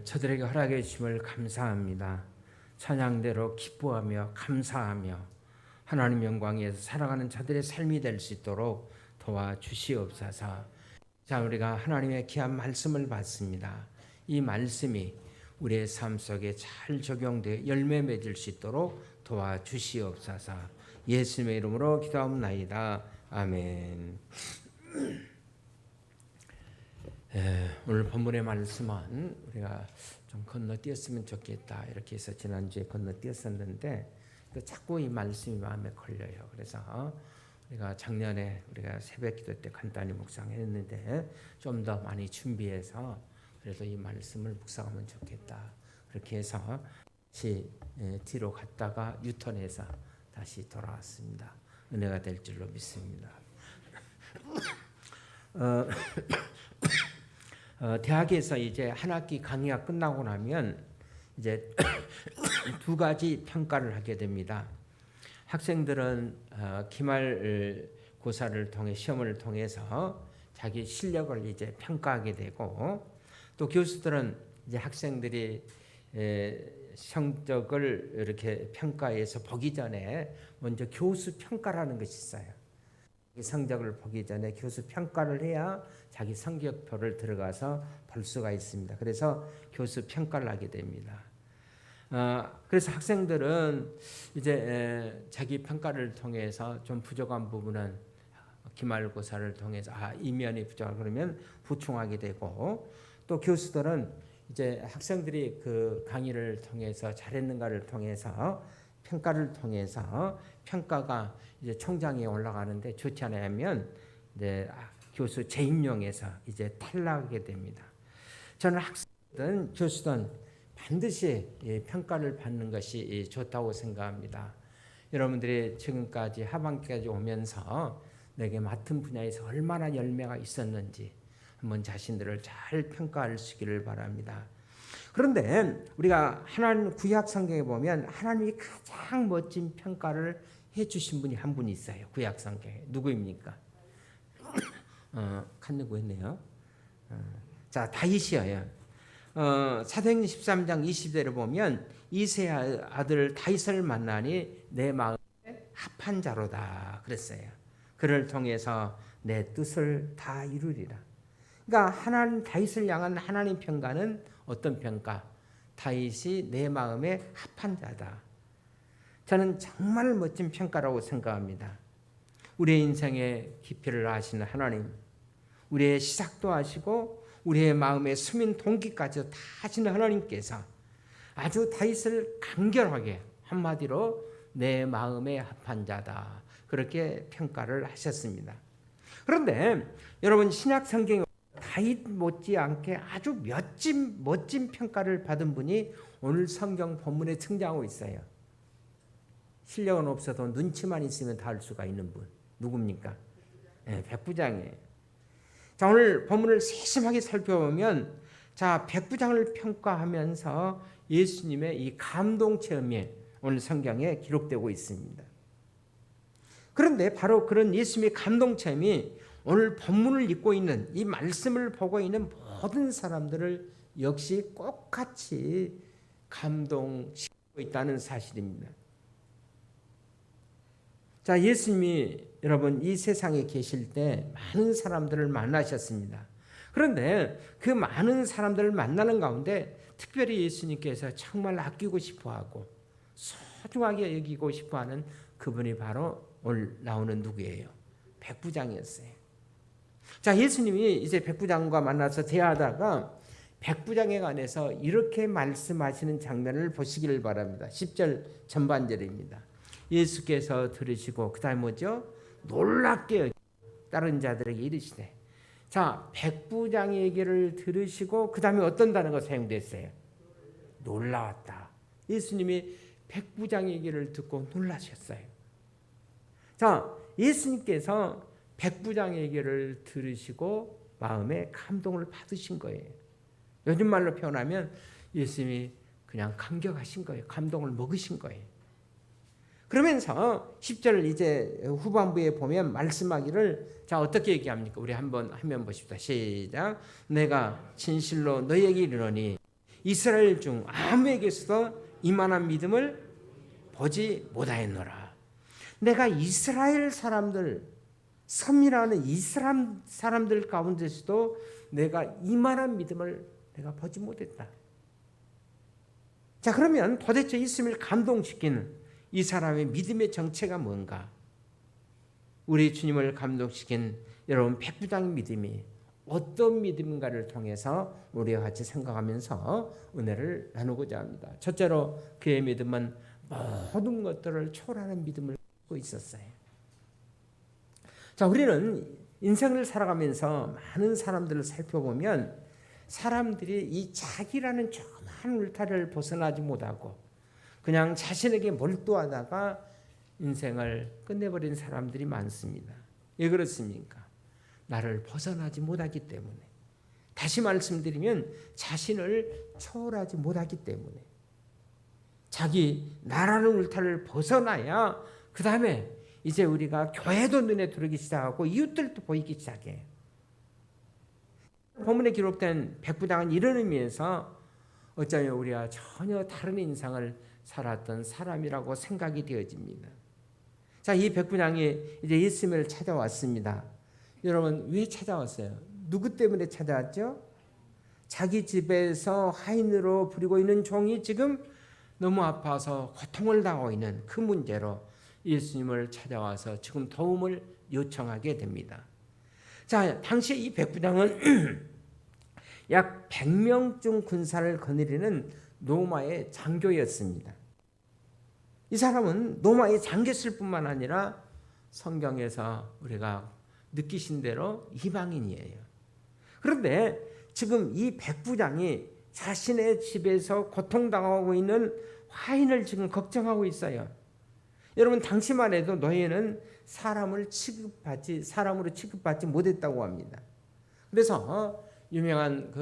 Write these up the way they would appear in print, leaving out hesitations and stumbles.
저들에게 허락해 주심을 감사합니다. 찬양대로 기뻐하며 감사하며 하나님 영광에서 살아가는 자들의 삶이 될 수 있도록 도와주시옵소서. 자, 우리가 하나님의 귀한 말씀을 받습니다. 이 말씀이 우리의 삶 속에 잘 적용되어 열매 맺을 수 있도록 도와주시옵소서. 예수님의 이름으로 기도하옵나이다. 아멘. 오늘 본문의 말씀은 우리가 좀 건너뛰었으면 좋겠다 이렇게 해서 지난주에 건너뛰었었는데 또 자꾸 이 말씀이 마음에 걸려요. 그래서 우리가 작년에 우리가 새벽기도 때 간단히 묵상했는데 좀 더 많이 준비해서 그래서 이 말씀을 묵상하면 좋겠다. 그렇게 해서 다시 뒤로 갔다가 유턴해서 다시 돌아왔습니다. 은혜가 될 줄로 믿습니다. 대학에서 이제 한 학기 강의가 끝나고 나면 이제 두 가지 평가를 하게 됩니다. 학생들은 기말고사를 통해 시험을 통해서 자기 실력을 이제 평가하게 되고 또 교수들은 이제 학생들이 성적을 이렇게 평가해서 보기 전에 먼저 교수 평가라는 것이 있어요. 성적을 보기 전에 교수 평가를 해야 자기 성적표를 들어가서 볼 수가 있습니다. 그래서 교수 평가를 하게 됩니다. 그래서 학생들은 이제 자기 평가를 통해서 좀 부족한 부분은 기말고사를 통해서 이 면이 부족하다 그러면 보충하게 되고 또 교수들은 이제 학생들이 그 강의를 통해서 잘했는가를 통해서 평가를 통해서 평가가 이제 총장에 올라가는데 좋지 않으면 이제 교수 재임용해서 이제 탈락하게 됩니다. 저는 학생든 교수든 반드시 평가를 받는 것이 좋다고 생각합니다. 여러분들이 지금까지 하반기까지 오면서 내게 맡은 분야에서 얼마나 열매가 있었는지 한번 자신들을 잘 평가하시기를 바랍니다. 그런데 우리가 하나님 구약 성경에 보면 하나님이 가장 멋진 평가를 해주신 분이 한 분이 있어요. 구약 성경에 누구입니까? 칸 구했네요. 자, 다윗이에요. 사도행전 13장 20절에 보면 이세 아들 다윗을 만나니 내 마음에 합한 자로다 그랬어요. 그를 통해서 내 뜻을 다 이루리라. 그러니까 하나님 다윗을 향한 하나님 평가는 어떤 평가? 다윗이 내 마음에 합한 자다. 저는 정말 멋진 평가라고 생각합니다. 우리의 인생의 깊이를 아시는 하나님, 우리의 시작도 아시고 우리의 마음의 수민 동기까지 다 아시는 하나님께서 아주 다윗을 간결하게 한마디로 내 마음에 합한 자다. 그렇게 평가를 하셨습니다. 그런데 여러분 신약 성경에 다윗 못지않게 아주 멋진 평가를 받은 분이 오늘 성경 본문에 등장하고 있어요. 실력은 없어도 눈치만 있으면 다 할 수가 있는 분. 누굽니까? 백부장이에요. 자, 오늘 본문을 세심하게 살펴보면 자, 백부장을 평가하면서 예수님의 이 감동 체험이 오늘 성경에 기록되고 있습니다. 그런데 바로 그런 예수님의 감동 체험이 오늘 본문을 읽고 있는 이 말씀을 보고 있는 모든 사람들을 역시 똑같이 감동시키고 있다는 사실입니다. 자, 예수님이 여러분 이 세상에 계실 때 많은 사람들을 만나셨습니다. 그런데 그 많은 사람들을 만나는 가운데 특별히 예수님께서 정말 아끼고 싶어하고 소중하게 여기고 싶어하는 그분이 바로 오늘 나오는 누구예요? 백부장이었어요. 자, 예수님이 이제 백부장과 만나서 대화하다가 백부장에 관해서 이렇게 말씀하시는 장면을 보시기를 바랍니다. 10절 전반절입니다. 예수께서 들으시고 그 다음에 뭐죠? 놀랍게 다른 자들에게 이르시되. 자, 백부장의 얘기를 들으시고 그 다음에 어떤 단어가 사용됐어요? 놀라웠다. 예수님이 백부장의 얘기를 듣고 놀라셨어요. 자, 예수님께서 백부장의 얘기를 들으시고 마음에 감동을 받으신 거예요. 요즘 말로 표현하면 예수님이 그냥 감격하신 거예요. 감동을 먹으신 거예요. 그러면서 10절 이제 후반부에 보면 말씀하기를 자 어떻게 얘기합니까? 우리 한번 화면 보십시다. 시작. 내가 진실로 너희에게 이르노니 이스라엘 중 아무에게서도 이만한 믿음을 보지 못하였노라. 내가 이스라엘 사람들, 섬이라는 이스라엘 사람들 가운데서도 내가 이만한 믿음을 내가 보지 못했다. 자, 그러면 도대체 예수님을 감동시키는 이 사람의 믿음의 정체가 뭔가? 우리 주님을 감동시킨 여러분 백부장의 믿음이 어떤 믿음인가를 통해서 우리와 같이 생각하면서 은혜를 나누고자 합니다. 첫째로 그의 믿음은 모든 것들을 초월하는 믿음을 갖고 있었어요. 자, 우리는 인생을 살아가면서 많은 사람들을 살펴보면 사람들이 이 자기라는 조그만 울타리를 벗어나지 못하고 그냥 자신에게 몰두하다가 인생을 끝내버린 사람들이 많습니다. 왜 그렇습니까? 나를 벗어나지 못하기 때문에. 다시 말씀드리면 자신을 초월하지 못하기 때문에. 자기 나라는 울타리를 벗어나야 그 다음에 이제 우리가 교회도 눈에 들어오기 시작하고 이웃들도 보이기 시작해요. 본문에 기록된 백부장은 이런 의미에서 어쩌면 우리가 전혀 다른 인생을 살았던 사람이라고 생각이 되어집니다. 자, 이 백부장이 이제 예수님을 찾아왔습니다. 여러분, 왜 찾아왔어요? 누구 때문에 찾아왔죠? 자기 집에서 하인으로 부리고 있는 종이 지금 너무 아파서 고통을 당하고 있는 그 문제로 예수님을 찾아와서 지금 도움을 요청하게 됩니다. 자, 당시 이 백부장은 약 100명쯤 군사를 거느리는 로마의 장교였습니다. 이 사람은 로마의 장교였을 뿐만 아니라 성경에서 우리가 느끼신 대로 이방인이에요. 그런데 지금 이 백부장이 자신의 집에서 고통당하고 있는 화인을 지금 걱정하고 있어요. 여러분, 당시만 해도 노예는 사람으로 취급받지 못했다고 합니다. 그래서 유명한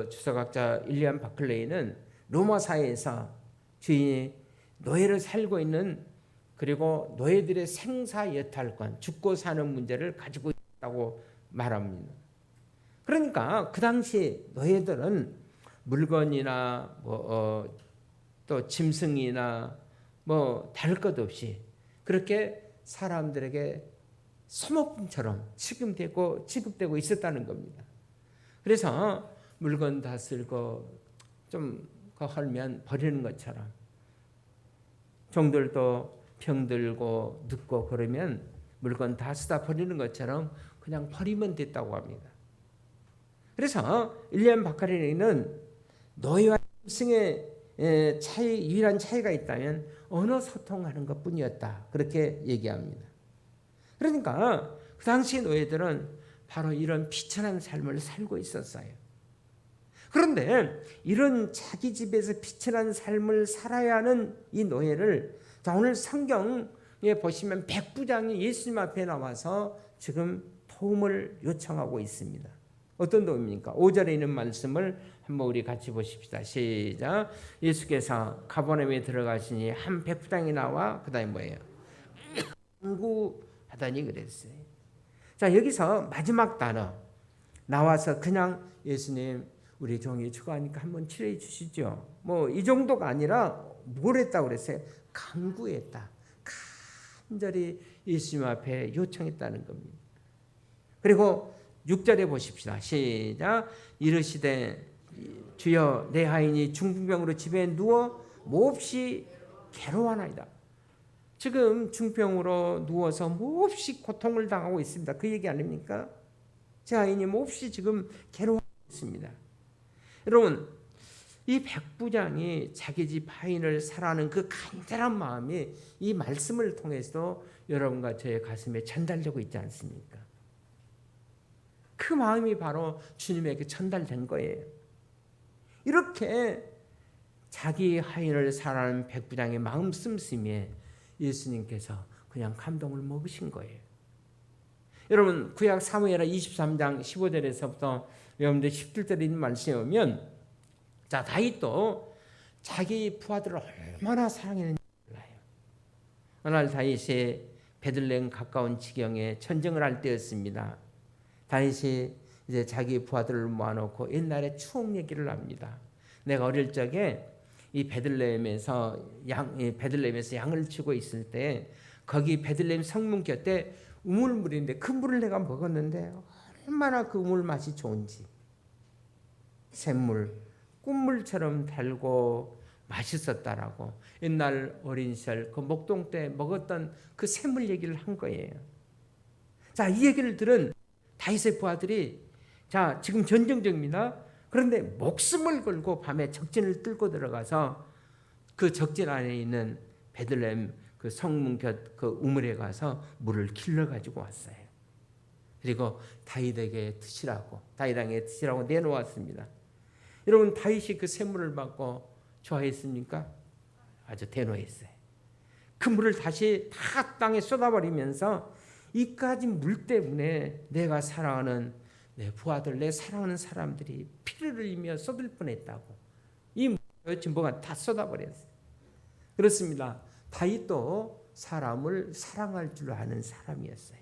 주석학자 윌리엄 바클레이는 로마 사회에서 주인이 노예를 살고 있는 그리고 노예들의 생사여탈권, 죽고 사는 문제를 가지고 있다고 말합니다. 그러니까 그 당시 노예들은 물건이나 또 짐승이나 다를 것 없이 그렇게 사람들에게 소모품처럼 취급되고 있었다는 겁니다. 그래서 물건 다 쓸고 좀 헐면 버리는 것처럼 종들도 병들고 늙고 그러면 물건 다 쓰다 버리는 것처럼 그냥 버리면 됐다고 합니다. 그래서 윌리엄 바카리는 노예와 짐승의 유일한 차이가 있다면 언어 소통하는 것뿐이었다. 그렇게 얘기합니다. 그러니까 그 당시 노예들은 바로 이런 비천한 삶을 살고 있었어요. 그런데 이런 자기 집에서 비천한 삶을 살아야 하는 이 노예를 자, 오늘 성경에 보시면 백부장이 예수님 앞에 나와서 지금 도움을 요청하고 있습니다. 어떤 도움입니까? 5절에 있는 말씀을 한번 우리 같이 보십시다. 시작. 예수께서 가버나움에 들어가시니 한 백부장이 나와 그 다음에 뭐예요? 간구하다니 그랬어요. 자, 여기서 마지막 단어 나와서 그냥 예수님 우리 종이 죽어가니까 한번 치료해 주시죠. 이 정도가 아니라 뭘 했다고 그랬어요? 간구했다. 간절히 예수님 앞에 요청했다는 겁니다. 그리고 6절에 보십시다. 시작. 이르시되 주여 내 하인이 중풍병으로 집에 누워 몹시 괴로워하나이다. 지금 중풍병으로 누워서 몹시 고통을 당하고 있습니다. 그 얘기 아닙니까? 제 하인이 몹시 지금 괴로워하고 있습니다. 여러분, 이 백부장이 자기 집 하인을 사랑하는 그 간절한 마음이 이 말씀을 통해서도 여러분과 저의 가슴에 전달되고 있지 않습니까? 그 마음이 바로 주님에게 전달된 거예요. 이렇게 자기 하인을 사랑하는 백부장의 마음 씀씀이에 예수님께서 그냥 감동을 먹으신 거예요. 여러분, 구약 사무엘하 23장 15절에서부터 여러분들 17절에 있는 말씀에 오면 자, 다윗도 자기 부하들을 얼마나 사랑했는지 몰라요. 어느 날 다윗이 베들레헴 가까운 지경에 전쟁을 할 때였습니다. 다윗이 이제 자기 부하들을 모아놓고 옛날에 추억 얘기를 합니다. 내가 어릴 적에 이 베들레헴에서 양을 치고 있을 때 거기 베들레헴 성문 곁에 우물물인데 그 물을 내가 먹었는데 얼마나 그 우물 맛이 좋은지. 샘물, 꿀물처럼 달고 맛있었다라고 옛날 어린 시절 그 목동 때 먹었던 그 샘물 얘기를 한 거예요. 자, 이 얘기를 들은 다윗의 부하들이 자, 지금 전쟁 중입니다. 그런데 목숨을 걸고 밤에 적진을 뚫고 들어가서 그 적진 안에 있는 베들레헴 그 성문 곁 그 우물에 가서 물을 길러 가지고 왔어요. 그리고 다윗에게 드시라고 내놓았습니다. 여러분, 다윗이 그 샘물을 받고 좋아했습니까? 아주 대노했어요. 그 물을 다시 다 땅에 쏟아버리면서 이까지 물 때문에 내가 사랑하는 내 부하들, 내 사랑하는 사람들이 피를 흘리며 쏟을 뻔했다고. 이 전부가 다 쏟아버렸어요. 그렇습니다. 다윗도 사람을 사랑할 줄 아는 사람이었어요.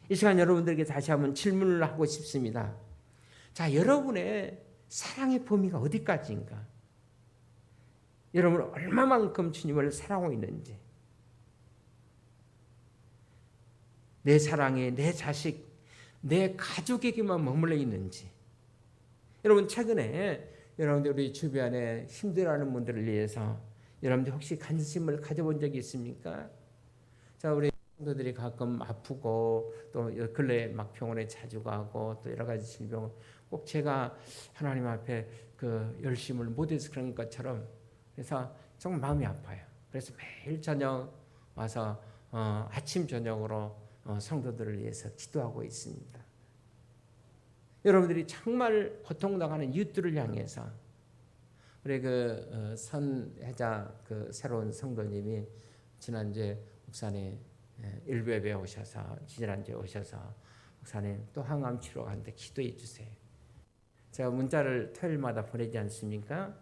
이 시간 여러분들에게 다시 한번 질문을 하고 싶습니다. 자, 여러분의 사랑의 범위가 어디까지인가? 여러분 얼마만큼 주님을 사랑하고 있는지, 내 사랑이 내 자식, 내 가족에게만 머물러 있는지. 여러분, 최근에 여러분들 우리 주변에 힘들어하는 분들을 위해서 여러분들 혹시 관심을 가져본 적이 있습니까? 자, 우리 성도들이 가끔 아프고 또 근래에 막 병원에 자주 가고 또 여러 가지 질병, 꼭 제가 하나님 앞에 그 열심을 못해서 그런 것처럼, 그래서 정말 마음이 아파요. 그래서 매일 저녁 와서 아침 저녁으로 성도들을 위해서 기도하고 있습니다. 여러분들이 정말 고통당하는 이웃들을 향해서, 우리 그 선혜자 그 새로운 성도님이 지난주에 목사님 일베에 오셔서, 지난주에 오셔서 목사님 또 항암 치료 가는데 기도해 주세요. 제가 문자를 토요일마다 보내지 않습니까?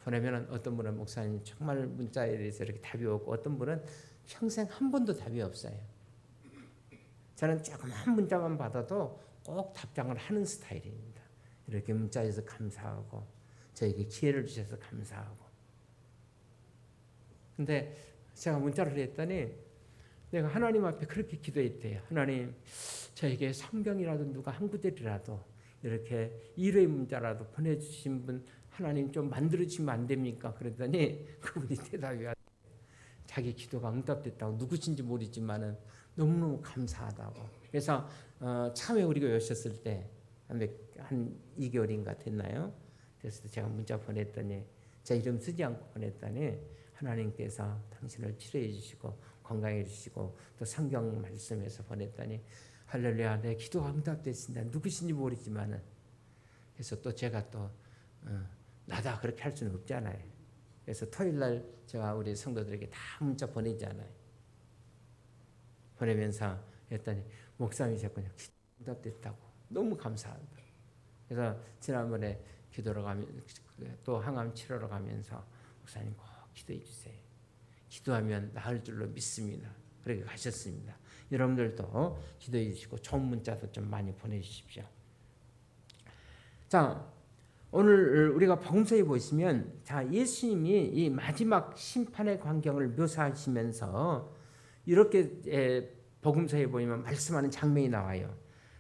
보내면 어떤 분은 목사님 정말 문자에 대해서 이렇게 답이 없고, 어떤 분은 평생 한 번도 답이 없어요. 저는 조그만 문자만 받아도 꼭 답장을 하는 스타일입니다. 이렇게 문자에서 감사하고 저에게 기회를 주셔서 감사하고. 근데 제가 문자를 했더니 내가 하나님 앞에 그렇게 기도했대요. 하나님, 저에게 성경이라도 누가 한 구절이라도 이렇게 일회 문자라도 보내주신 분 하나님 좀 만들어주시면 안 됩니까? 그랬더니 그분이 대답이 왔어요. 자기 기도가 응답됐다고. 누구신지 모르지만은 너무너무 감사하다고. 그래서 처음에 우리가 오셨을 때 한 2개월인가 됐나요? 그래서 제가 문자 보냈더니 제 이름 쓰지 않고 보냈더니 하나님께서 당신을 치료해 주시고 건강해 주시고 또 성경 말씀에서 보냈더니 할렐루야, 내 기도가 응답됐습니다. 누구신지 모르지만은. 그래서 또 제가 또 나다 그렇게 할 수는 없잖아요. 그래서 토요일날 제가 우리 성도들에게 다 문자 보내잖아요. 보내면서 했더니 목사님이 자꾸 응답됐다고 너무 감사한다. 그래서 지난번에 기도로 가면 또 항암 치료로 가면서 목사님 꼭 기도해 주세요. 기도하면 나을 줄로 믿습니다. 그렇게 가셨습니다. 여러분들도 기도해 주시고 좋은 문자도 좀 많이 보내주십시오. 자, 오늘 우리가 복음서에 보시면 자, 예수님이 이 마지막 심판의 광경을 묘사하시면서 이렇게 복음서에 보면 말씀하는 장면이 나와요.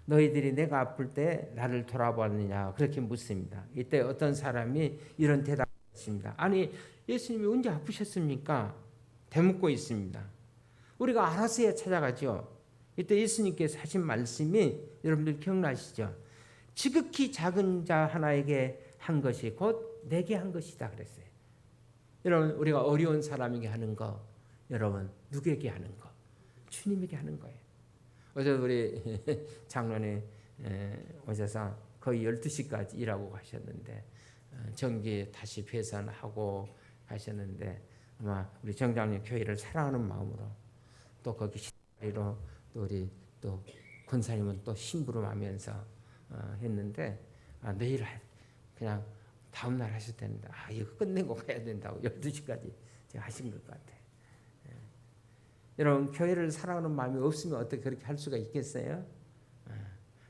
너희들이 내가 아플 때 나를 돌아보았느냐 그렇게 묻습니다. 이때 어떤 사람이 이런 대답을 했습니다. 아니, 예수님이 언제 아프셨습니까? 되묻고 있습니다. 우리가 알았어야 찾아가죠. 이때 예수님께서 하신 말씀이 여러분들 기억나시죠? 지극히 작은 자 하나에게 한 것이 곧 내게 한 것이다 그랬어요. 여러분, 우리가 어려운 사람에게 하는 거, 여러분 누구에게 하는 거? 주님에게 하는 거예요. 어제 우리 장로님 오셔서 거의 12시까지 일하고 가셨는데 정기 다시 배산하고 가셨는데, 아마 우리 정장님 교회를 사랑하는 마음으로 또 거기 식사리로 또 우리 또 권사님은 또 심부름하면서 했는데 내일 그냥 다음날 하실 때는 이거 끝내고 가야 된다고 12시까지 제가 하신 것 같아요. 여러분, 교회를 사랑하는 마음이 없으면 어떻게 그렇게 할 수가 있겠어요?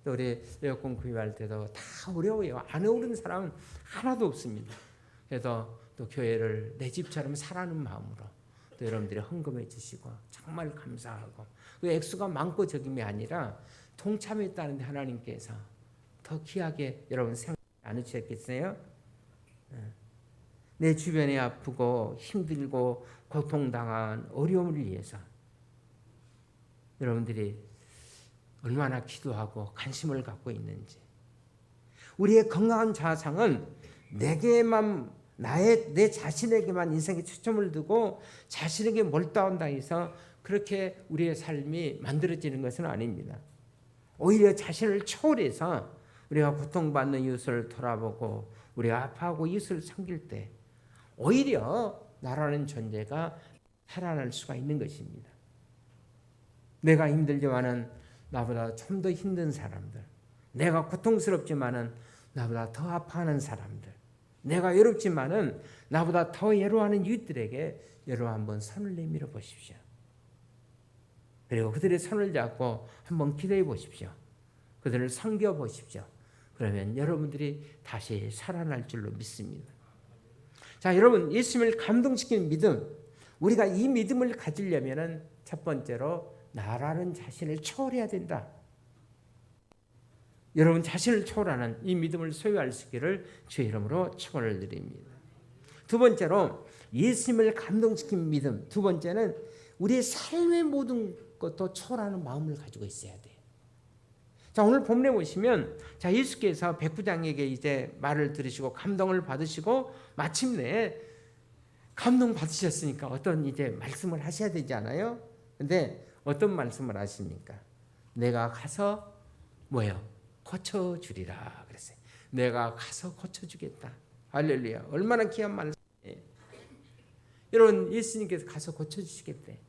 또 우리 에어컨 구입할 때도 다 어려워요. 안 어려운 사람은 하나도 없습니다. 그래서 또 교회를 내 집처럼 사라는 마음으로 또 여러분들이 헌금해 주시고 정말 감사하고 그 액수가 많고 적임이 아니라 동참했다는데 하나님께서 더 귀하게 여러분 생각 안 해주셨겠어요? 내 주변에 아프고 힘들고 고통당한 어려움을 위해서 여러분들이 얼마나 기도하고 관심을 갖고 있는지. 우리의 건강한 자상은 내게만 내 자신에게만 인생에 초점을 두고 자신에게 몰두한다 해서 그렇게 우리의 삶이 만들어지는 것은 아닙니다. 오히려 자신을 초월해서 우리가 고통받는 이웃을 돌아보고 우리가 아파하고 이웃을 섬길 때 오히려 나라는 존재가 살아날 수가 있는 것입니다. 내가 힘들지만은 나보다 좀 더 힘든 사람들, 내가 고통스럽지만은 나보다 더 아파하는 사람들, 내가 외롭지만은 나보다 더 외로워하는 이웃들에게 여러분 한번 손을 내밀어 보십시오. 그리고 그들의 손을 잡고 한번 기도해 보십시오. 그들을 섬겨 보십시오. 그러면 여러분들이 다시 살아날 줄로 믿습니다. 자, 여러분, 예수님을 감동시키는 믿음, 우리가 이 믿음을 가지려면은 첫 번째로 나라는 자신을 초월해야 된다. 여러분 자신을 초월하는 이 믿음을 소유할 수 있기를 주의 이름으로 축원을 드립니다. 두 번째로 예수님을 감동시킨 믿음. 두 번째는 우리의 삶의 모든 것도 초월하는 마음을 가지고 있어야 돼요. 자, 오늘 본문에 보시면 자, 예수께서 백부장에게 이제 말을 들으시고 감동을 받으시고 마침내 감동 받으셨으니까 어떤 이제 말씀을 하셔야 되지 않아요? 근데 어떤 말씀을 하십니까? 내가 가서 뭐예요? 고쳐주리라 그랬어요. 내가 가서 고쳐주겠다. 할렐루야. 얼마나 귀한 말씀이에요. 여러분 예수님께서 가서 고쳐주시겠대.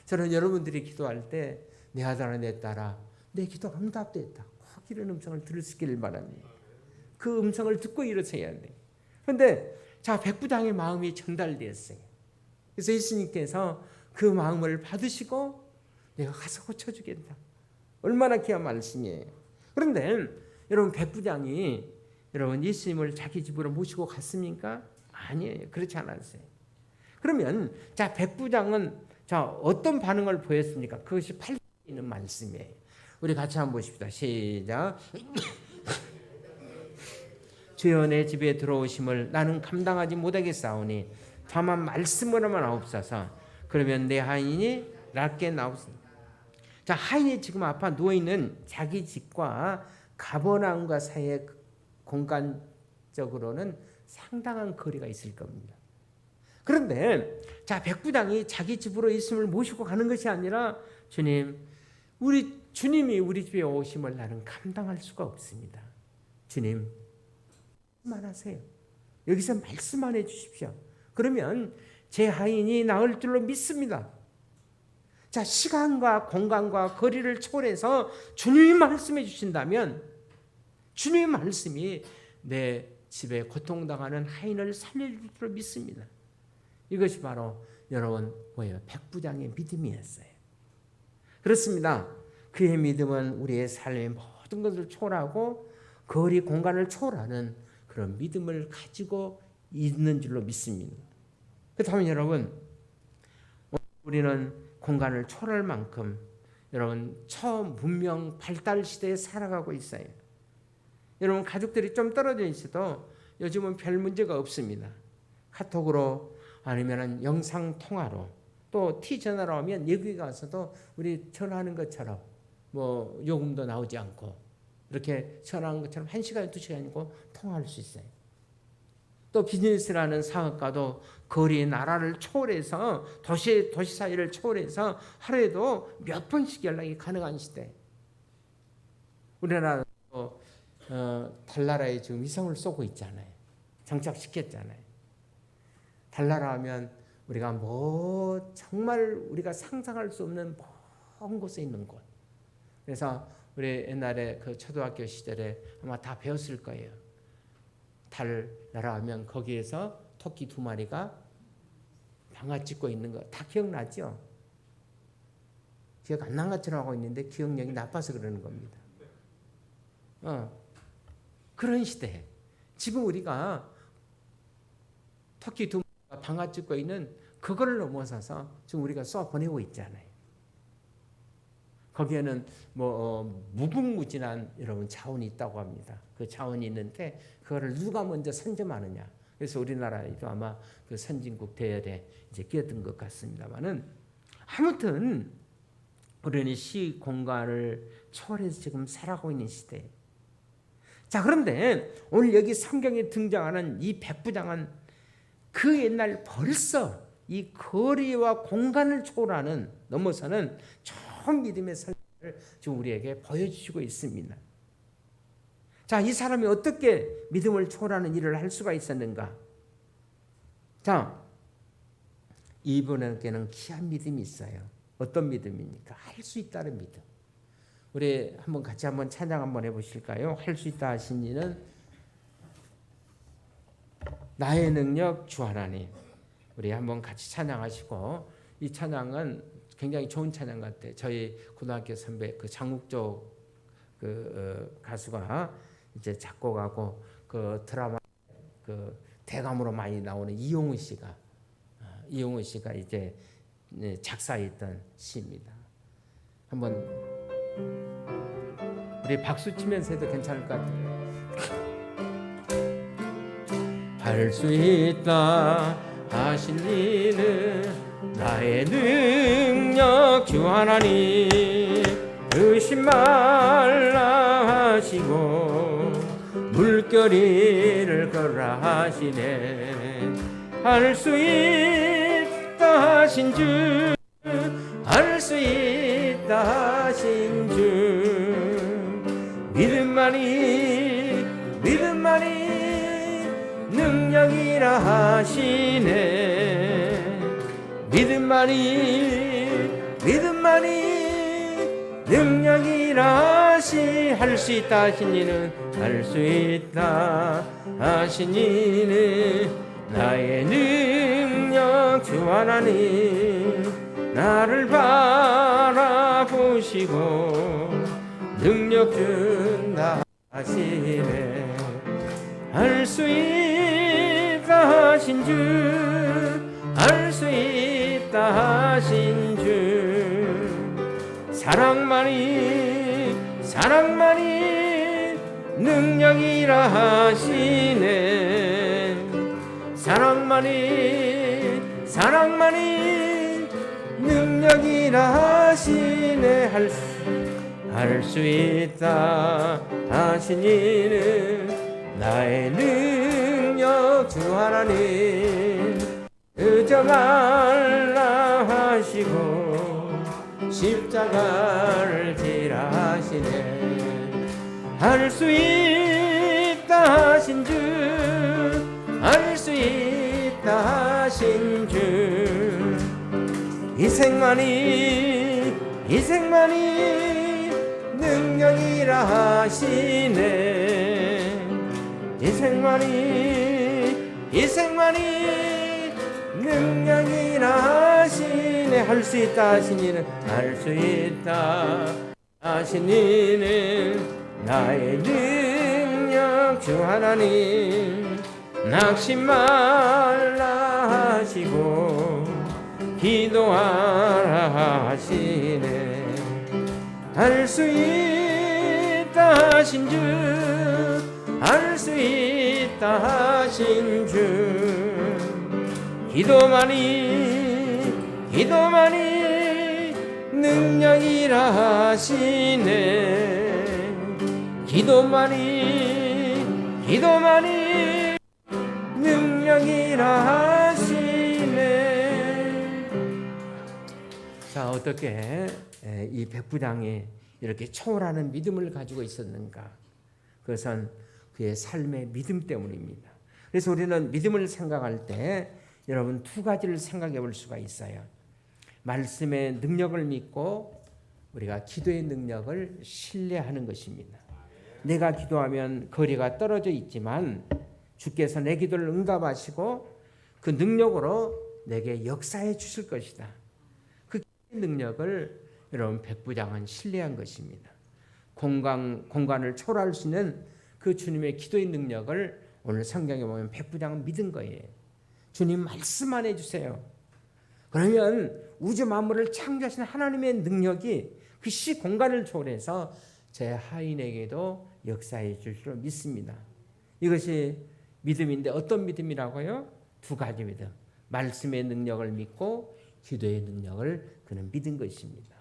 저는 여러분들이 기도할 때 내 아들아 내 딸아 내 기도 응답됐다. 꼭 이런 음성을 들을 수 있기를 바랍니다. 그 음성을 듣고 일어서야 돼. 그런데 자 백부장의 마음이 전달되었어요. 그래서 예수님께서 그 마음을 받으시고 내가 가서 고쳐주겠다. 얼마나 귀한 말씀이에요. 그런데 여러분 백부장이 여러분 예수님을 자기 집으로 모시고 갔습니까? 아니에요. 그렇지 않았어요. 그러면 자 백부장은 자 어떤 반응을 보였습니까? 그것이 8절에 있는 말씀이에요. 우리 같이 한번 보십시다. 시작. 주여 내 집에 들어오심을 나는 감당하지 못하겠사오니 다만 말씀을 하면 하옵소서. 그러면 내 하인이 낫게 나옵소서. 자, 하인이 지금 아파 누워있는 자기 집과 가버나움과 사이의 공간적으로는 상당한 거리가 있을 겁니다. 그런데 자 백부장이 자기 집으로 예수님을 모시고 가는 것이 아니라 주님이 우리 집에 오심을 나는 감당할 수가 없습니다. 주님 말씀하세요. 여기서 말씀만 해주십시오. 그러면 제 하인이 나을 줄로 믿습니다. 자, 시간과 공간과 거리를 초월해서 주님이 말씀해 주신다면 주님의 말씀이 내 집에 고통당하는 하인을 살릴 줄로 믿습니다. 이것이 바로 여러분 뭐예요? 백부장의 믿음이었어요. 그렇습니다. 그의 믿음은 우리의 삶의 모든 것을 초월하고 거리 공간을 초월하는 그런 믿음을 가지고 있는 줄로 믿습니다. 그렇다면 여러분 우리는 공간을 초월할 만큼 여러분 초문명 발달 시대에 살아가고 있어요. 여러분 가족들이 좀 떨어져 있어도 요즘은 별 문제가 없습니다. 카톡으로 아니면 영상 통화로 또 T전화로 하면 여기 가서도 우리 전화하는 것처럼 뭐 요금도 나오지 않고 이렇게 전화하는 것처럼 1시간, 2시간이고 통화할 수 있어요. 또 비즈니스라는 사업가도 거리 나라를 초월해서 도시 사이를 초월해서 하루에도 몇 번씩 연락이 가능한 시대. 우리나라도 달나라에 지금 위성을 쏘고 있잖아요. 장착시켰잖아요. 달나라 하면 우리가 정말 우리가 상상할 수 없는 먼 곳에 있는 곳. 그래서 우리 옛날에 그 초등학교 시절에 아마 다 배웠을 거예요. 달나라 하면 거기에서 토끼 2마리가 방아 찧고 있는 거 다 기억나죠? 기억 안 난 것처럼 하고 있는데 기억력이 나빠서 그러는 겁니다. 그런 시대. 지금 우리가 터키 두부가 방아 찍고 있는 그걸 넘어서서 지금 우리가 쏘아 보내고 있잖아요. 거기에는 무궁무진한 여러분 자원이 있다고 합니다. 그 자원이 있는데 그거를 누가 먼저 선점하느냐. 그래서 우리나라에도 아마 그 선진국 대열에 이제 끼어든 것 같습니다만은 아무튼 우리는 시 공간을 초월해서 지금 살아가고 있는 시대. 자, 그런데 오늘 여기 성경에 등장하는 이 백부장은 그 옛날 벌써 이 거리와 공간을 초월하는 넘어서는 좋은 믿음의 설명을 지금 우리에게 보여주시고 있습니다. 자, 이 사람이 어떻게 믿음을 초월하는 일을 할 수가 있었는가? 자, 이분에게는 귀한 믿음이 있어요. 어떤 믿음입니까? 할 수 있다는 믿음. 우리 같이 찬양 한번 해보실까요? 할 수 있다 하신 이는 나의 능력 주 하나님. 우리 한번 같이 찬양하시고, 이 찬양은 굉장히 좋은 찬양 같아요. 저희 고등학교 선배 그 장욱조 가수가 이제 작곡하고 그 드라마 그 대감으로 많이 나오는 이용우 씨가 이제 작사했던 시입니다. 한번 우리 박수 치면서 해도 괜찮을 것 같아요. 할 수 있다 하신 이는 나의 능력 주 하나님. 의심 말라 하시고 물결이를 걸라 하시네. 할 수 있다 하신 주, 할 수 있다 하신 주. 믿음만이 능력이라 하시네. 믿음만이 능력이라 할 수 있다 하신 이는 할 수 있다 하신 이는 나의 능력 주 하나님. 나를 바라보시고 능력 준다 하시네. 할 수 있다 하신 주, 할 수 있다 하신 주. 사랑만이 능력이라 하시네. 사랑만이 능력이라 하시네. 할 수 있다 하신 이는 나의 능력 주 하나님. 의저 말라 하시고 십자가를 지라 하시네. 할 수 있다 하신 주, 할 수 있다 하신 주. 희생만이 능력이라 하시네. 희생만이 능력이라 하시네. 할 수 있다 하신 이는 할 수 있다 하신 이는 나의 능력 주 하나님. 낙심 말라 하시고 기도하라 하시네. 할 수 있다 하신 주, 할 수 있다 하신 주. 기도만이 능력이라 하시네. 기도만이 능력이라 하시네. 자, 어떻게 이 백부장이 이렇게 초월하는 믿음을 가지고 있었는가? 그것은 그의 삶의 믿음 때문입니다. 그래서 우리는 믿음을 생각할 때 여러분 두 가지를 생각해 볼 수가 있어요. 말씀의 능력을 믿고 우리가 기도의 능력을 신뢰하는 것입니다. 내가 기도하면 거리가 떨어져 있지만 주께서 내 기도를 응답하시고 그 능력으로 내게 역사해 주실 것이다. 그 능력을 여러분 백부장은 신뢰한 것입니다. 공간을 초월할 수 있는 그 주님의 기도의 능력을 오늘 성경에 보면 백부장은 믿은 거예요. 주님 말씀만 해주세요. 그러면 우주 만물을 창조하신 하나님의 능력이 그 시공간을 초월해서 제 하인에게도 역사해 줄 줄 믿습니다. 이것이 믿음인데 어떤 믿음이라고요? 두 가지 믿음. 말씀의 능력을 믿고 기도의 능력을 그는 믿은 것입니다.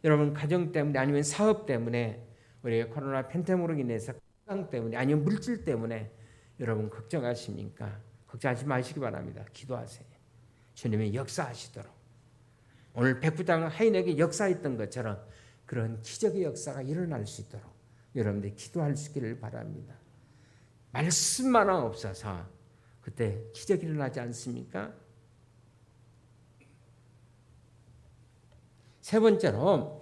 여러분 가정 때문에 아니면 사업 때문에 우리 코로나 팬데믹으로 인해서 건강 때문에 아니면 물질 때문에 여러분 걱정하십니까? 걱정하지 마시기 바랍니다. 기도하세요. 주님이 역사하시도록. 오늘 백부장 하인에게 역사했던 것처럼 그런 기적의 역사가 일어날 수 있도록 여러분들이 기도할 수 있기를 바랍니다. 말씀만 없어서 그때 기적이 일어나지 않습니까? 세 번째로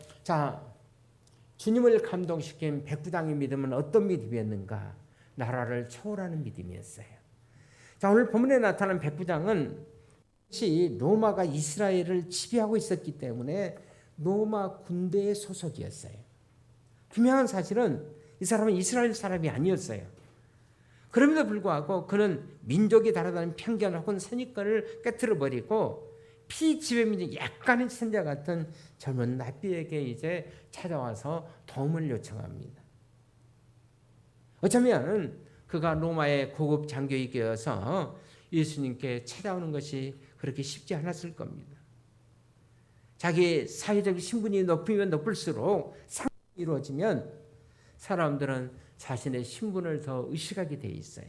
주님을 감동시킨 백부장의 믿음은 어떤 믿음이었는가? 나라를 초월하는 믿음이었어요. 오늘 본문에 나타난 백부장은 로마가 이스라엘을 지배하고 있었기 때문에 로마 군대의 소속이었어요. 분명한 사실은 이 사람은 이스라엘 사람이 아니었어요. 그럼에도 불구하고 그는 민족이 다르다는 편견 혹은 선입견을 깨트려버리고 피지배민족 약간의 천자 같은 젊은 랍비에게 이제 찾아와서 도움을 요청합니다. 어쩌면 그가 로마의 고급 장교이기여서 예수님께 찾아오는 것이 그렇게 쉽지 않았을 겁니다. 자기 사회적 신분이 높으면 높을수록 상황이 이루어지면 사람들은 자신의 신분을 더 의식하게 돼 있어요.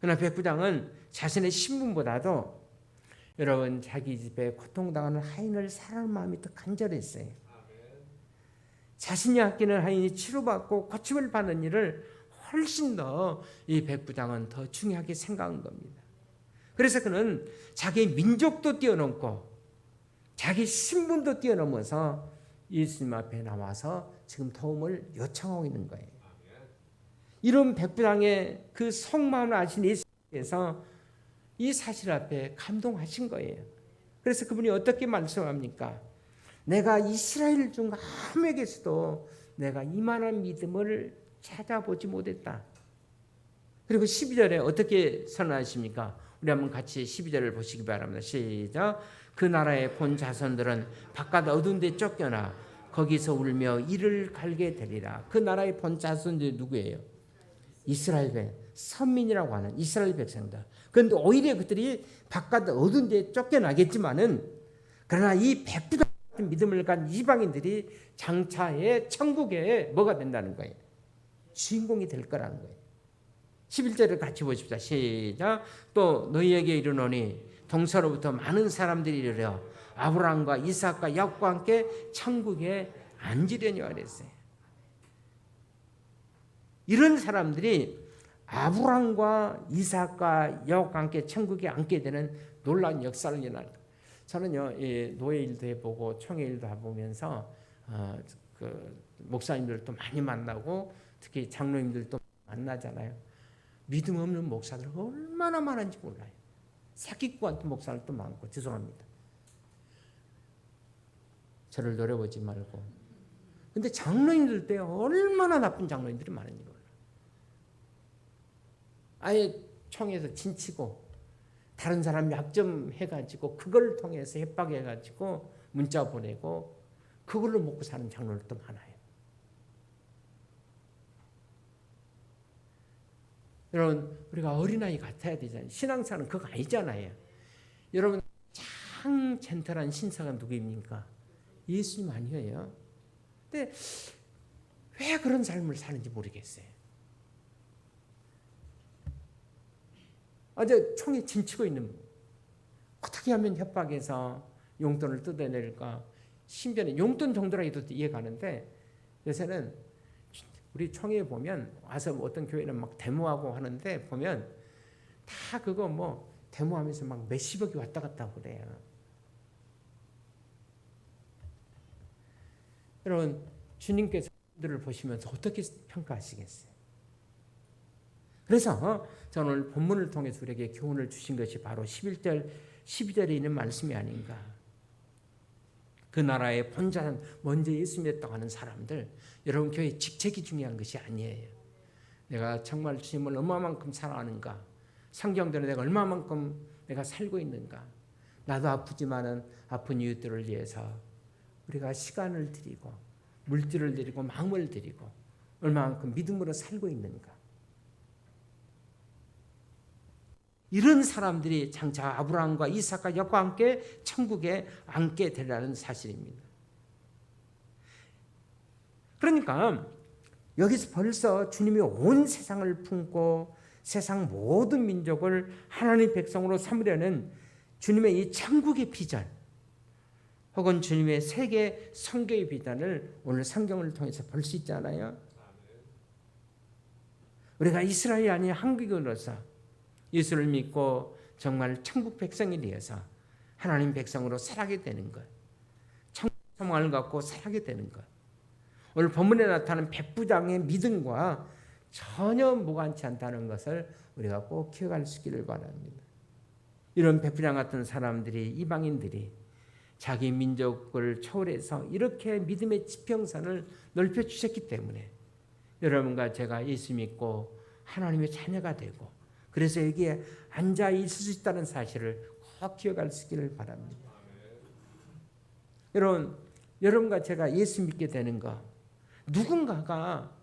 그러나 백부장은 자신의 신분보다도 여러분 자기 집에 고통당하는 하인을 사랑하는 마음이 더 간절했어요. 자신이 아끼는 하인이 치료받고 고침을 받는 일을 훨씬 더 이 백부장은 더 중요하게 생각한 겁니다. 그래서 그는 자기 민족도 뛰어넘고 자기 신분도 뛰어넘어서 예수님 앞에 나와서 지금 도움을 요청하고 있는 거예요. 이런 백부장의 그 속마음을 아신 예수님께서 이 사실 앞에 감동하신 거예요. 그래서 그분이 어떻게 말씀합니까? 내가 이스라엘 중 아무에게서도 내가 이만한 믿음을 찾아보지 못했다. 그리고 12절에 어떻게 선언하십니까? 우리 한번 같이 12절을 보시기 바랍니다. 시작. 그 나라의 본 자손들은 바깥 어두운 데 쫓겨나 거기서 울며 이를 갈게 되리라. 그 나라의 본 자손들이 누구예요? 이스라엘 선민이라고 하는 이스라엘 백성들. 그런데 오히려 그들이 바깥 어두운 데 쫓겨나겠지만은 그러나 이 백부장 같은 믿음을 간 이방인들이 장차에 천국에 뭐가 된다는 거예요? 주인공이 될 거라는 거예요. 11절을 같이 보십시다. 시작. 또 너희에게 이르노니 동서로부터 많은 사람들이 이르러 아브라함과 이삭과 야곱과 함께 천국에 앉으려니와 그랬어요. 이런 사람들이 아브라함과 이삭과 야곱과 함께 천국에 앉게 되는 놀라운 역사를 일어납니다. 저는요, 노예 일도 해보고 총회 일도 해보면서 그 목사님들도 많이 만나고 특히 장로님들도 만나잖아요. 믿음 없는 목사들 얼마나 많은지 몰라요. 사기꾼 같은 목사들도 많고 죄송합니다. 저를 노려보지 말고. 근데 장로님들 때 얼마나 나쁜 장로님들이 많은지 몰라요. 아예 총에서 진치고 다른 사람 약점 해가지고 그걸 통해서 협박해가지고 문자 보내고 그걸로 먹고 사는 장로들도 많아요. 여러분 우리가 어린아이 같아야 되잖아요. 신앙생활은 그거 아니잖아요. 여러분 참 젠틀한 신사가 누구입니까? 예수님 아니에요. 근데 왜 그런 삶을 사는지 모르겠어요. 어제 총에 짐치고 있는 분. 어떻게 하면 협박해서 용돈을 뜯어낼까? 신변에 용돈 정도라 해도 이해가는데 요새는 우리 총회에 보면 와서 어떤 교회는 막 데모하고 하는데 보면 다 그거 뭐 데모하면서 막 몇십억이 왔다 갔다 하고 그래요. 여러분 주님께서 들을 보시면서 어떻게 평가하시겠어요? 그래서 저는 오늘 본문을 통해서 우리에게 교훈을 주신 것이 바로 11절, 12절에 있는 말씀이 아닌가. 그 나라의 본자 먼저 예수 믿었다고 하는 사람들, 여러분 교회 직책이 중요한 것이 아니에요. 내가 정말 주님을 얼마만큼 사랑하는가, 성경대로 내가 얼마만큼 내가 살고 있는가, 나도 아프지만은 아픈 이웃들을 위해서 우리가 시간을 드리고 물질을 드리고 마음을 드리고 얼마만큼 믿음으로 살고 있는가. 이런 사람들이 장차 아브라함과 이삭과 야곱과 함께 천국에 앉게 되라는 사실입니다. 그러니까 여기서 벌써 주님이 온 세상을 품고 세상 모든 민족을 하나님 백성으로 삼으려는 주님의 이 천국의 비전, 혹은 주님의 세계 선교의 비전을 오늘 성경을 통해서 볼 수 있잖아요. 우리가 이스라엘이 아닌 한국인으로서 예수를 믿고 정말 천국 백성이 되어서 하나님 백성으로 살아가게 되는 것, 천국 소망을 갖고 살아가게 되는 것, 오늘 본문에 나타나는 백부장의 믿음과 전혀 무관치 않다는 것을 우리가 꼭 기억할 수 있기를 바랍니다. 이런 백부장 같은 사람들이, 이방인들이 자기 민족을 초월해서 이렇게 믿음의 지평선을 넓혀주셨기 때문에 여러분과 제가 예수 믿고 하나님의 자녀가 되고, 그래서 여기에 앉아 있을 수 있다는 사실을 꼭 기억할 수 있기를 바랍니다. 여러분과 제가 예수 믿게 되는 거, 누군가가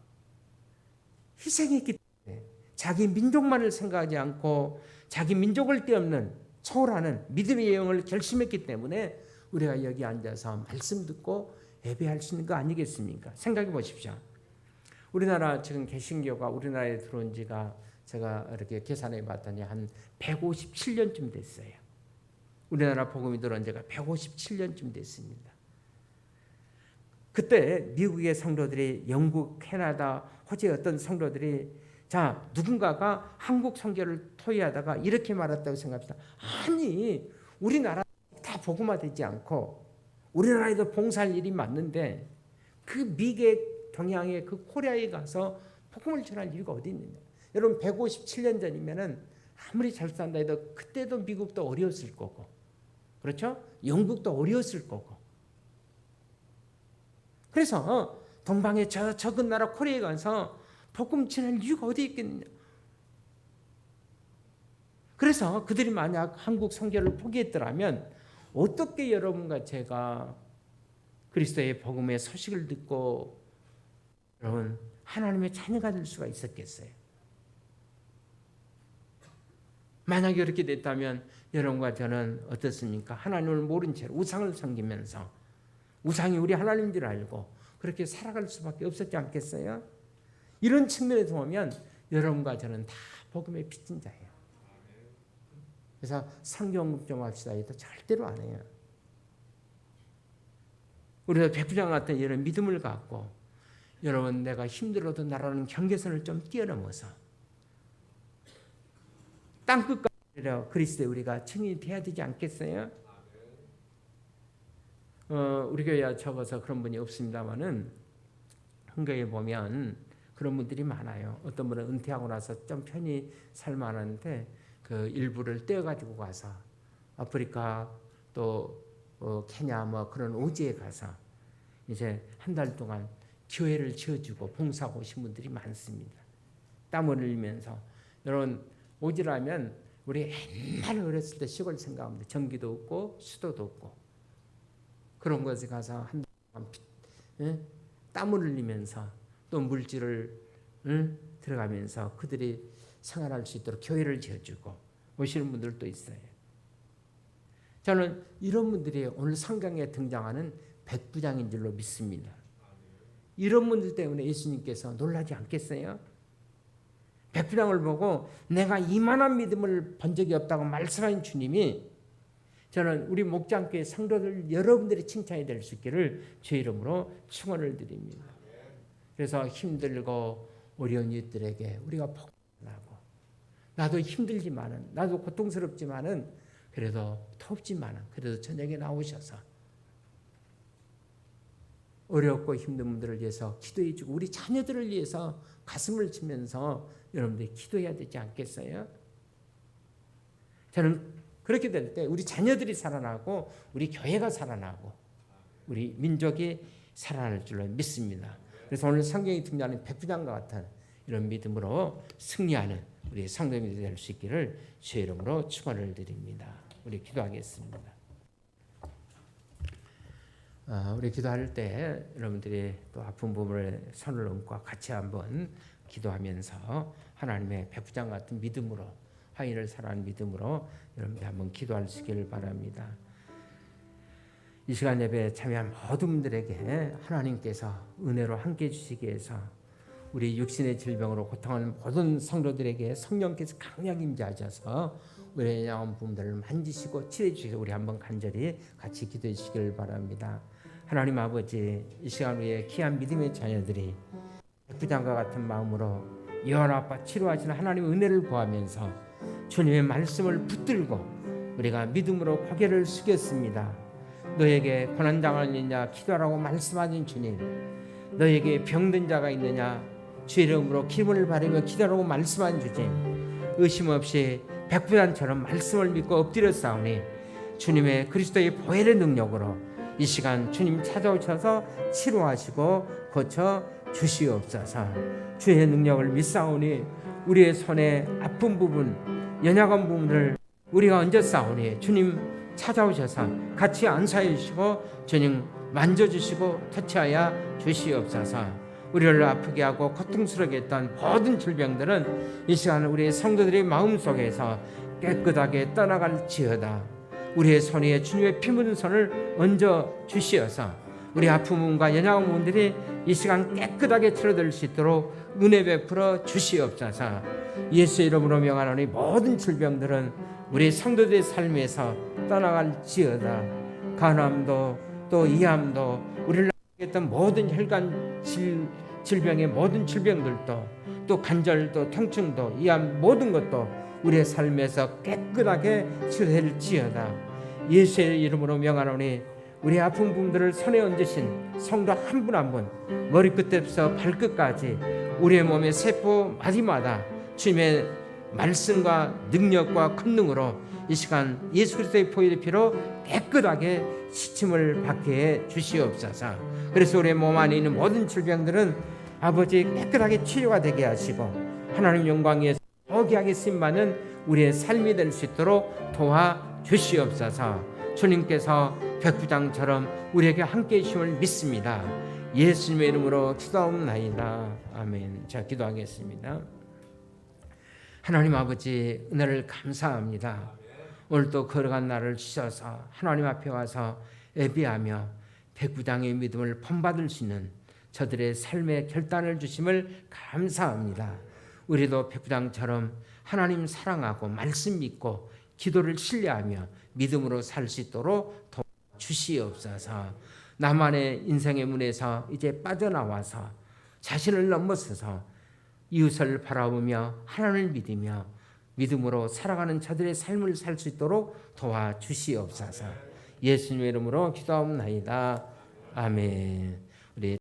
희생했기 때문에 자기 민족만을 생각하지 않고 자기 민족을 뛰어넘는 초월하는 믿음의 영을 결심했기 때문에 우리가 여기 앉아서 말씀 듣고 예배할 수 있는 거 아니겠습니까? 생각해 보십시오. 우리나라 지금 개신교가 우리나라에 들어온 지가 제가 이렇게 계산해 봤더니 한 157년쯤 됐어요. 우리나라 복음이 들어온 지가 157년쯤 됐습니다. 그때 미국의 성도들이, 영국, 캐나다, 호주의 어떤 성도들이 자, 누군가가 한국 선교를 토의하다가 이렇게 말했다고 생각합시다. 아니, 우리나라 다 복음화되지 않고 우리나라에도 봉사할 일이 많는데 그 미국의 동양의 그 코리아에 가서 복음을 전할 이유가 어디 있느냐. 여러분 157년 전이면은 아무리 잘 산다 해도 그때도 미국도 어려웠을 거고, 그렇죠? 영국도 어려웠을 거고. 그래서 동방의 저 적은 나라 코리아에 가서 복음 전할 이유가 어디 있겠느냐. 그래서 그들이 만약 한국 선교를 포기했더라면 어떻게 여러분과 제가 그리스도의 복음의 소식을 듣고 여러분 하나님의 자녀가 될 수가 있었겠어요? 만약에 그렇게 됐다면 여러분과 저는 어떻습니까? 하나님을 모른 채 우상을 섬기면서 우상이 우리 하나님인 줄 알고 그렇게 살아갈 수밖에 없었지 않겠어요? 이런 측면에서 보면 여러분과 저는 다 복음의 빚진 자예요. 그래서 성경 좀 합시다 해도 절대로 안 해요. 우리가 백부장 같은 이런 믿음을 갖고 여러분 내가 힘들어도 나라는 경계선을 좀 뛰어넘어서 땅끝까지 그리스도의 우리가 증인이 돼야 되지 않겠어요? 우리 교회에 적어서 그런 분이 없습니다만은 한교에 보면 그런 분들이 많아요. 어떤 분은 은퇴하고 나서 좀 편히 살만한데 그 일부를 떼어가지고 가서 아프리카 또 케냐 뭐 그런 오지에 가서 이제 한 달 동안 교회를 지어주고 봉사하고 오신 분들이 많습니다. 땀을 흘리면서. 여러분 오지라면 우리 옛날에 어렸을 때 시골 생각합니다. 전기도 없고 수도도 없고 그런 곳에 가서 한 달 동안 땀을 흘리면서 또 물질을 들어가면서 그들이 생활할 수 있도록 교회를 지어주고 오시는 분들도 있어요. 저는 이런 분들이 오늘 성경에 등장하는 백부장인 줄로 믿습니다. 이런 분들 때문에 예수님께서 놀라지 않겠어요? 백부장을 보고 내가 이만한 믿음을 본 적이 없다고 말씀하신 주님이 저는 우리 목장교회 성도들 여러분들이 칭찬이 될 수 있기를 제 이름으로 축원을 드립니다. 그래서 힘들고 어려운 이들에게 우리가 복하고 나도 힘들지만은 나도 고통스럽지만은 그래도 덥지만은 그래도 저녁에 나오셔서 어렵고 힘든 분들을 위해서 기도해 주고 우리 자녀들을 위해서 가슴을 치면서 여러분들이 기도해야 되지 않겠어요? 저는 그렇게 될 때 우리 자녀들이 살아나고 우리 교회가 살아나고 우리 민족이 살아날 줄로 믿습니다. 그래서 오늘 성경이 등장하는 백부장과 같은 이런 믿음으로 승리하는 우리 성도님이 될 수 있기를 주의 이름으로 축원을 드립니다. 우리 기도하겠습니다. 우리 기도할 때 여러분들이 또 아픈 부분을 손을 얹고 같이 한번 기도하면서 하나님의 백부장 같은 믿음으로 하인을 살아가는 믿음으로 여러분들 한번 기도할 수 있기를 바랍니다. 이 시간 예배에 참여한 모든 분들에게 하나님께서 은혜로 함께해 주시기 위해서 우리 육신의 질병으로 고통하는 모든 성도들에게 성령께서 강력히 임재하셔서 우리의 영혼 부분들을 만지시고 치료해 주시고 우리 한번 간절히 같이 기도해 주시기를 바랍니다. 하나님 아버지, 이 시간 우리의 귀한 믿음의 자녀들이 백부장과 같은 마음으로 예언아빠 치료하시는 하나님의 은혜를 구하면서 주님의 말씀을 붙들고 우리가 믿음으로 고개를 숙였습니다. 너에게 고난당한 있느냐 기도하라고 말씀하신 주님, 너에게 병든 자가 있느냐 주의 이름으로 기름을 바르며 기도하라고 말씀한 주님, 의심 없이 백부장처럼 말씀을 믿고 엎드려 싸우니 주님의 그리스도의 보혈의 능력으로 이 시간 주님 찾아오셔서 치료하시고 고쳐 주시옵소서. 주의 능력을 믿사오니 우리의 손에 아픈 부분, 연약한 부분을 우리가 얹어 싸우니 주님 찾아오셔서 같이 안사해 주시고 주님 만져주시고 터치하여 주시옵소서. 우리를 아프게 하고 고통스럽게 했던 모든 질병들은 이 시간 우리의 성도들의 마음속에서 깨끗하게 떠나갈지어다. 우리의 손 위에 주님의 피 묻은 손을 얹어 주시어서 우리 아픈 부분과 연약한 부분들이 이 시간 깨끗하게 틀어질 수 있도록 은혜 베풀어 주시옵소서. 예수 이름으로 명하노니 모든 질병들은 우리 성도들의 삶에서 떠나갈지어다. 간암도 또 이암도 우리를 했던 모든 혈관 질병의 모든 질병들도 또 관절도 통증도 이암 모든 것도 우리의 삶에서 깨끗하게 치료될지어다. 예수의 이름으로 명하노니 우리 아픈 분들을 손에 얹으신 성도 한 분 한 분 머리끝에서 발끝까지 우리의 몸의 세포 마디마다 주님의 말씀과 능력과 권능으로 이 시간 예수 그리스도의 보혈의 피로 깨끗하게 씻음을 받게 해 주시옵소서. 그래서 우리의 몸 안에 있는 모든 질병들은 아버지 깨끗하게 치료가 되게 하시고 하나님 영광에 거기하게 쓰임받는 우리의 삶이 될 수 있도록 도와주시옵소서. 주님께서 백부장처럼 우리에게 함께해 주심을 믿습니다. 예수님의 이름으로 기도하옵나이다. 아멘. 자, 기도하겠습니다. 하나님 아버지, 은혜를 감사합니다. 오늘도 걸어간 날을 주셔서 하나님 앞에 와서 예배하며 백부장의 믿음을 본받을 수 있는 저들의 삶의 결단을 주심을 감사합니다. 우리도 백부장처럼 하나님 사랑하고 말씀 믿고 기도를 신뢰하며 믿음으로 살 수 있도록 도와주시옵소서. 나만의 인생의 문에서 이제 빠져나와서 자신을 넘어서서 이웃을 바라보며 하나님을 믿으며 믿음으로 살아가는 저들의 삶을 살 수 있도록 도와주시옵소서. 예수님의 이름으로 기도하옵나이다. 아멘. 우리